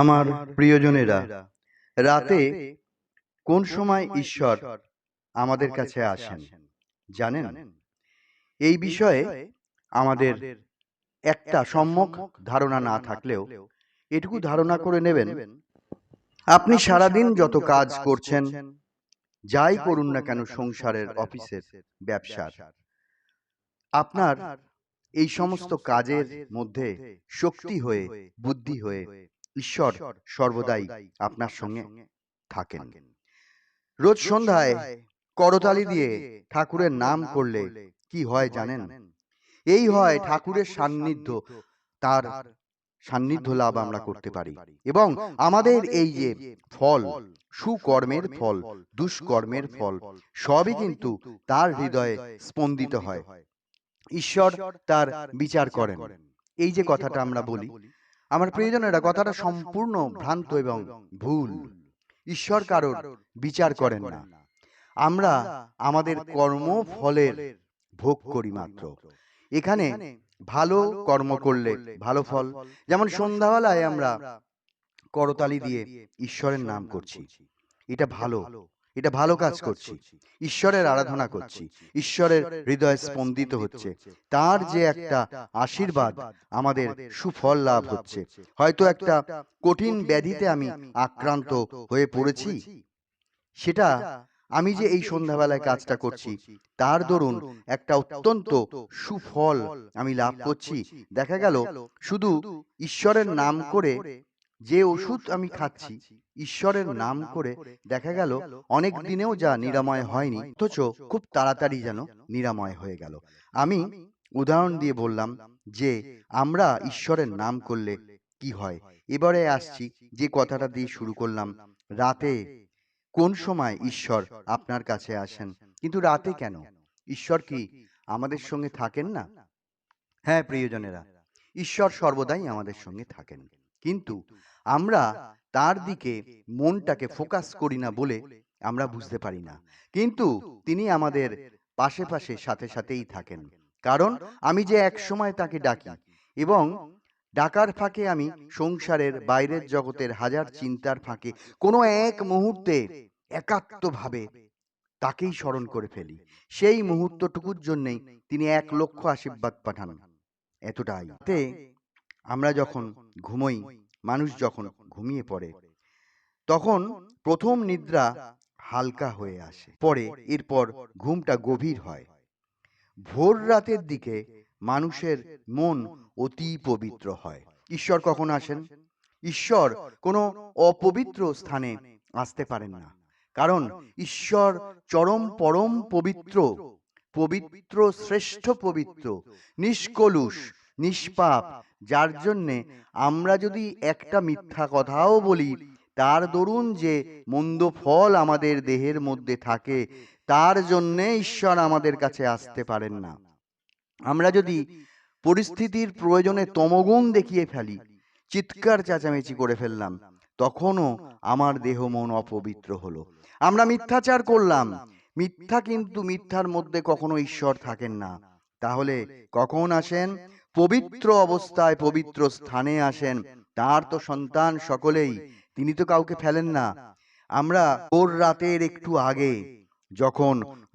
আমার প্রিয়জনেরা, রাতে কোন সময় ঈশ্বর আমাদের কাছে আসেন জানেন? এই বিষয়ে আমাদের একটা সম্যক ধারণা না থাকলেও এটুকু ধারণা করে নেবেন, আপনি সারাদিন যত কাজ করছেন, যাই করুন না কেন, সংসারের, অফিসের, ব্যবসার, আপনার এই সমস্ত কাজের মধ্যে শক্তি হয়ে, বুদ্ধি হয়ে ঈশ্বর সর্বদাই আপনার সঙ্গে থাকেন। রোজ সন্ধ্যায় করতালি দিয়ে ঠাকুরের নাম করলে কি হয় জানেন? এই হয় ঠাকুরের সান্নিধ্য, তার সান্নিধ্য লাভ আমরা করতে পারি এবং আমাদের এই যে ফল, সুকর্মের ফল, দুষ্কর্মের ফল, সবই কিন্তু তার হৃদয়ে স্পন্দিত হয়। ঈশ্বর তার বিচার করেন। এই যে কথাটা আমরা বলি, আমার প্রিয়জনেরা, কথাটা সম্পূর্ণ ভ্রান্ত এবং ভুল। ঈশ্বর কারোর বিচার করেন না। আমরা আমাদের কর্মফলের ভোগ করি মাত্র। এখানে ভালো কর্ম করলে ভালো ফল, যেমন সন্ধ্যাবেলায় আমরা করতালি দিয়ে ঈশ্বরের নাম করছি, এটা ভালো, এটা ভালো কাজ করছি, ঈশ্বরের আরাধনা করছি, ঈশ্বরের হৃদয় স্পন্দিত হচ্ছে, তার যে একটা আশীর্বাদ, আমাদের সুফল লাভ হচ্ছে। হয়তো একটা কঠিন ব্যাধিতে আমি আক্রান্ত হয়ে পড়েছি, সেটা আমি যে এই সন্ধ্যাবেলায় কাজটা করছি তার দরুন একটা অত্যন্ত সুফল আমি লাভ করছি। দেখা গেল শুধু ঈশ্বরের নাম করে যে ওষুধ আমি খাচ্ছি, ঈশ্বরের নাম করে দেখা গেল অনেক দিনেও যা নিরাময় হয়নি, অথচ খুব তাড়াতাড়ি যেন নিরাময় হয়ে গেল। আমি উদাহরণ দিয়ে বললাম যে আমরা ঈশ্বরের নাম করলে কি হয়। এবারে আসছি যে কথাটা দিয়ে শুরু করলাম, রাতে কোন সময় ঈশ্বর আপনার কাছে আসেন? কিন্তু রাতে কেন? ঈশ্বর কি আমাদের সঙ্গে থাকেন না? হ্যাঁ প্রিয়জনেরা, ঈশ্বর সর্বদাই আমাদের সঙ্গে থাকেন, কিন্তু আমরা তার দিকে মনটাকে ফোকাস করি না বলে আমরা বুঝতে পারি না। কিন্তু তিনি আমাদের পাশে পাশে সাথে সাথেই থাকেন। কারণ আমি যে এক সময় তাকে ডাকি এবং ডাকার ফাঁকে আমি সংসারের বাইরের জগতের হাজার চিন্তার ফাঁকে কোনো এক মুহূর্তে একাত্মভাবে তাকেই স্মরণ করে ফেলি, সেই মুহূর্তটুকুর জন্যেই তিনি 1,00,000 আশীর্বাদ পাঠান। এতটাই তে আমরা যখন ঘুমোই, মানুষ যখন ঘুমিয়ে পড়ে, তখন প্রথম নিদ্রা হালকা হয়ে আসে, পরে এরপর ঘুমটা গভীর হয়। ভোর রাতের দিকে মানুষের মন অতি পবিত্র হয়। ঈশ্বর কখন আসেন? ঈশ্বর কোনো অপবিত্র স্থানে আসতে পারেন না, কারণ ঈশ্বর চরম পরম পবিত্র, পবিত্র, শ্রেষ্ঠ পবিত্র, নিষ্কলুষ, নিষ্পাপ, যার জন্যে আমরা যদি একটা মিথ্যা কথাও বলি, তার দরুন যে মন্দ ফল আমাদের দেহের মধ্যে থাকে, তার জন্যে ঈশ্বর আমাদের কাছে আসতে পারেন না। আমরা যদি পরিস্থিতির প্রয়োজনে তমগুণ দেখিয়ে ফেলি, চিৎকার চেঁচামেচি করে ফেললাম, তখনও আমার দেহ মন অপবিত্র হলো। আমরা মিথ্যাচার করলাম, মিথ্যা, কিন্তু মিথ্যার মধ্যে কখনো ঈশ্বর থাকেন না। তাহলে কখন আসেন? পবিত্র অবস্থায় পবিত্র স্থানে আসেন। তার তো সন্তান সকলেই, তিনি তো কাউকে ফেলেন না। আমরা ভোর রাতের একটু আগে যখন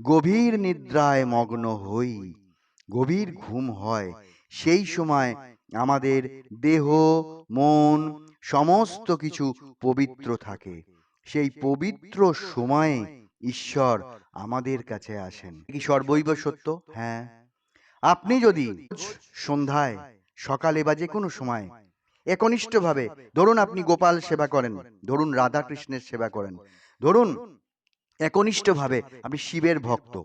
গভীর নিদ্রায় মগ্ন হই, গভীর ঘুম হয়, সেই সময় আমাদের দেহ, মন, সমস্ত কিছু পবিত্র থাকে। সেই পবিত্র সময়ে ঈশ্বর আমাদের কাছে আসেন। কি সর্বৈব সত্য? হ্যাঁ। আপনি যদি সন্ধ্যায়, সকালে বা যে কোনো সময় একনিষ্ঠভাবে, ধরুন আপনি গোপাল সেবা করেন, ধরুন রাধা কৃষ্ণের সেবা করেন, ধরুন একনিষ্ঠভাবে আপনি শিবের ভক্ত,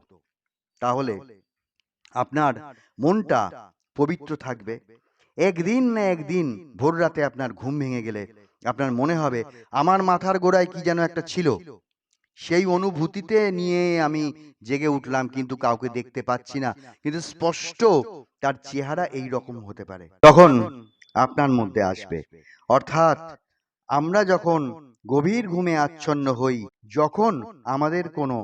তাহলে আপনার মনটা পবিত্র থাকবে। একদিন না একদিন ভোর রাতে আপনার ঘুম ভেঙে গেলে আপনার মনে হবে আমার মাথার গোড়ায় কি যেন একটা ছিল, সেই অনুভূতিতে নিয়ে আমি জেগে উঠলাম, কিন্তু কাউকে দেখতে পাচ্ছি না, কিন্তু স্পষ্ট তার চেহারা এই রকম হতে পারে, তখন আপনার মধ্যে আসবে। অর্থাৎ আমরা যখন গভীর ঘুমে আচ্ছন্ন হই, যখন আমাদের কোনো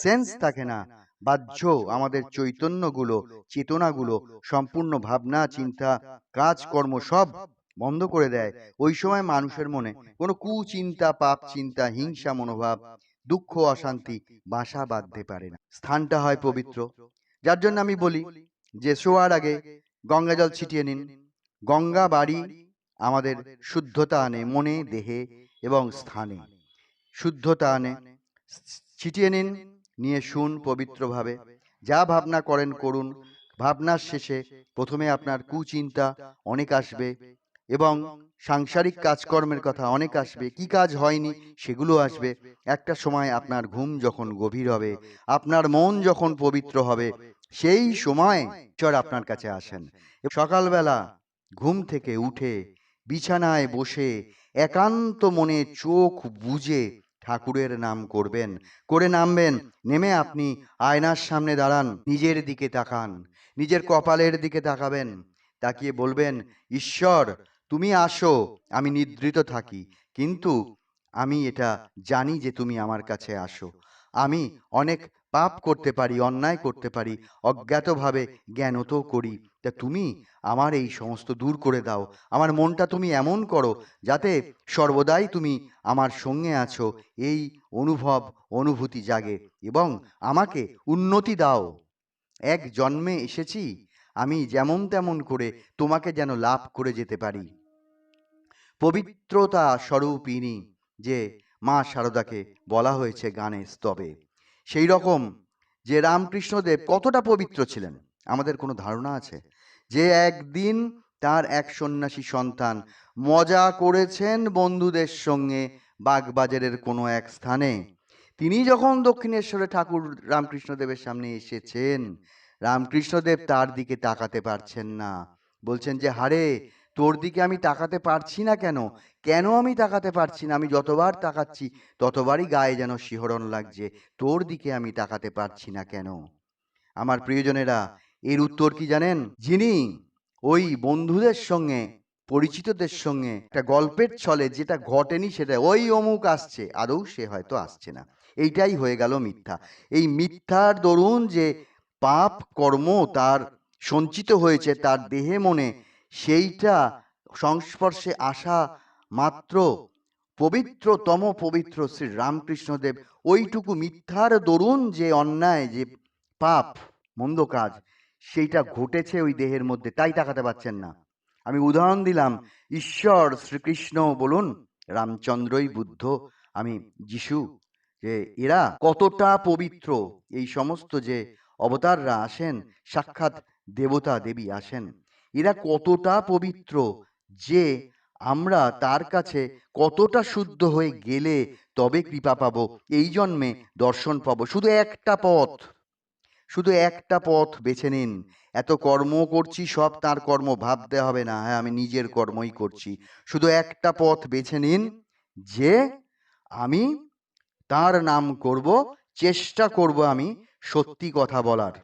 সেন্স থাকে না, বাহ্য আমাদের চৈতন্যগুলো, চেতনাগুলো, সম্পূর্ণ ভাবনা চিন্তা কাজকর্ম সব বন্ধ করে দেয়, ওই সময় মানুষের মনে কোনো কুচিন্তা, পাপ চিন্তা, হিংসা মনোভাব, দুঃখ, অশান্তি বাসা বাঁধতে পারে না। স্থানটা হয় পবিত্র। যার জন্য আমি বলি যে শোয়ার আগে গঙ্গা জল ছিটিয়ে নিন। গঙ্গা বাড়ি আমাদের শুদ্ধতা আনে মনে, দেহে এবং স্থানে। শুদ্ধতা আনে। ছিটিয়ে নিন, নিয়ে শুন পবিত্রভাবে। যা ভাবনা করেন করুন। ভাবনার শেষে প্রথমে আপনার কুচিন্তা অনেক আসবে এবং সাংসারিক কাজকর্মের কথা অনেক আসবে, কি কাজ হয়নি সেগুলো আসবে। একটা সময় আপনার ঘুম যখন গভীর হবে, আপনার মন যখন পবিত্র হবে, সেই সময় ঈশ্বর আপনার কাছে আসেন। সকালবেলা ঘুম থেকে উঠে বিছানায় বসে একান্ত মনে চোখ বুজে ঠাকুরের নাম করবেন, করে নামবেন। নেমে আপনি আয়নার সামনে দাঁড়ান, নিজের দিকে তাকান, নিজের কপালের দিকে তাকাবেন, তাকিয়ে বলবেন, ঈশ্বর তুমি আসো, আমি নিদ্রিত থাকি, কিন্তু আমি এটা জানি যে তুমি আমার কাছে আসো। আমি অনেক পাপ করতে পারি, অন্যায় করতে পারি, অজ্ঞাতভাবে জ্ঞানত করি। তা তুমি আমার এই সমস্ত দূর করে দাও। আমার মনটা তুমি এমন করো যাতে সর্বদাই তুমি আমার সঙ্গে আছো, এই অনুভূতি জাগে, এবং আমাকে উন্নতি দাও। এক জন্মে এসেছি, আমি যেমন তেমন করে তোমাকে যেন লাভ করে যেতে পারি। পবিত্রতা স্বরূপিণী যে মা শারদাকে বলা হয়েছে গানে স্তবে, সেই রকম যে রামকৃষ্ণদেব কতটা পবিত্র ছিলেন আমাদের কোনো ধারণা আছে? যে একদিন তার এক সন্ন্যাসী সন্তান মজা করেছেন বন্ধুদের সঙ্গে বাগবাজারের কোনো এক স্থানে, তিনি যখন দক্ষিণেশ্বরে ঠাকুর রামকৃষ্ণদেবের সামনে এসেছেন, রামকৃষ্ণদেব তার দিকে তাকাতে পারছেন না। বলছেন যে, হারে, তোর দিকে আমি তাকাতে পারছি না কেন? কেন আমি তাকাতে পারছি না? আমি যতবার তাকাচ্ছি ততবারই গায়ে যেন শিহরণ লাগছে। তোর দিকে আমি তাকাতে পারছি না কেন? আমার প্রিয়জনেরা, এর উত্তর কি জানেন? যিনি ওই বন্ধুদের সঙ্গে, পরিচিতদের সঙ্গে একটা গল্পের ছলে যেটা ঘটেনি সেটা, ওই অমুক আসছে, আদৌ সে হয়তো আসছে না, এইটাই হয়ে গেল মিথ্যা। এই মিথ্যার দরুন যে পাপ কর্ম তার সঞ্চিত হয়েছে তার দেহে মনে, সেইটা সংস্পর্শে আসা মাত্র পবিত্রতম পবিত্র শ্রী রামকৃষ্ণদেব ওইটুকু মিথ্যার দরুন যে অন্যায়, যে পাপ, মন্দ কাজ, সেইটা ঘটেছে ওই দেহের মধ্যে, তাই তাকাতে পারছেন না। আমি উদাহরণ দিলাম, ঈশ্বর শ্রীকৃষ্ণ বলুন, রামচন্দ্রই বুদ্ধ, আমি যিশু, যে এরা কতটা পবিত্র। এই সমস্ত যে অবতাররা আসেন, সাক্ষাৎ দেবতা দেবী আসেন, এরা কতটা পবিত্র যে আমরা তার কাছে কতটা শুদ্ধ হয়ে গেলে তবে কৃপা পাবো, এই জন্মে দর্শন পাবো। শুধু একটা পথ বেছে নিন। এত কর্ম করছি, সব তার কর্ম ভাবতে হবে না, হ্যাঁ আমি নিজের কর্মই করছি। শুধু একটা পথ বেছে নিন, যে আমি তার নাম করব, চেষ্টা করব আমি সত্যি কথা বলার।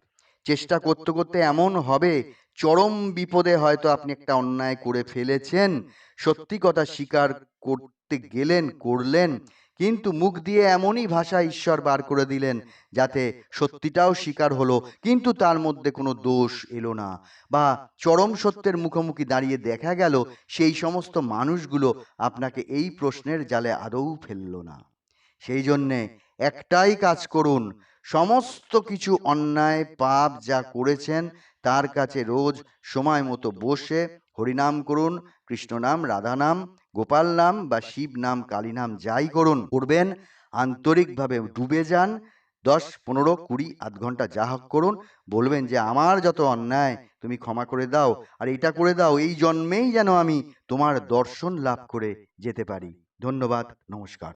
চেষ্টা করতে করতে এমন হবে, চরম বিপদে হয়তো আপনি একটা অন্যায় করে ফেলেছেন, সত্যি কথা স্বীকার করতে গেলেন, করলেন, কিন্তু মুখ দিয়ে এমনই ভাষা ঈশ্বর বার করে দিলেন যাতে সত্যিটাও স্বীকার হলো, কিন্তু তার মধ্যে কোনো দোষ এলো না, বা চরম সত্যের মুখোমুখি দাঁড়িয়ে দেখা গেল সেই সমস্ত মানুষগুলো আপনাকে এই প্রশ্নের জালে আদৌ ফেললো না। সেই জন্যে একটাই কাজ করুন, সমস্ত কিছু অন্যায় পাপ যা করেছেন তার কাছে রোজ সময় মতো বসে হরিনাম করুন, কৃষ্ণ নাম, রাধা নাম, গোপাল নাম বা শিব নাম, কালী নাম, যাই করবেন, আন্তরিকভাবে ডুবে যান। 10, 15, 20, আধ ঘন্টা যা হোক করুন, বলবেন যে আমার যত অন্যায় তুমি ক্ষমা করে দাও, আর এটা করে দাও, এই জন্মেই যেন আমি তোমার দর্শন লাভ করে যেতে পারি। ধন্যবাদ, নমস্কার।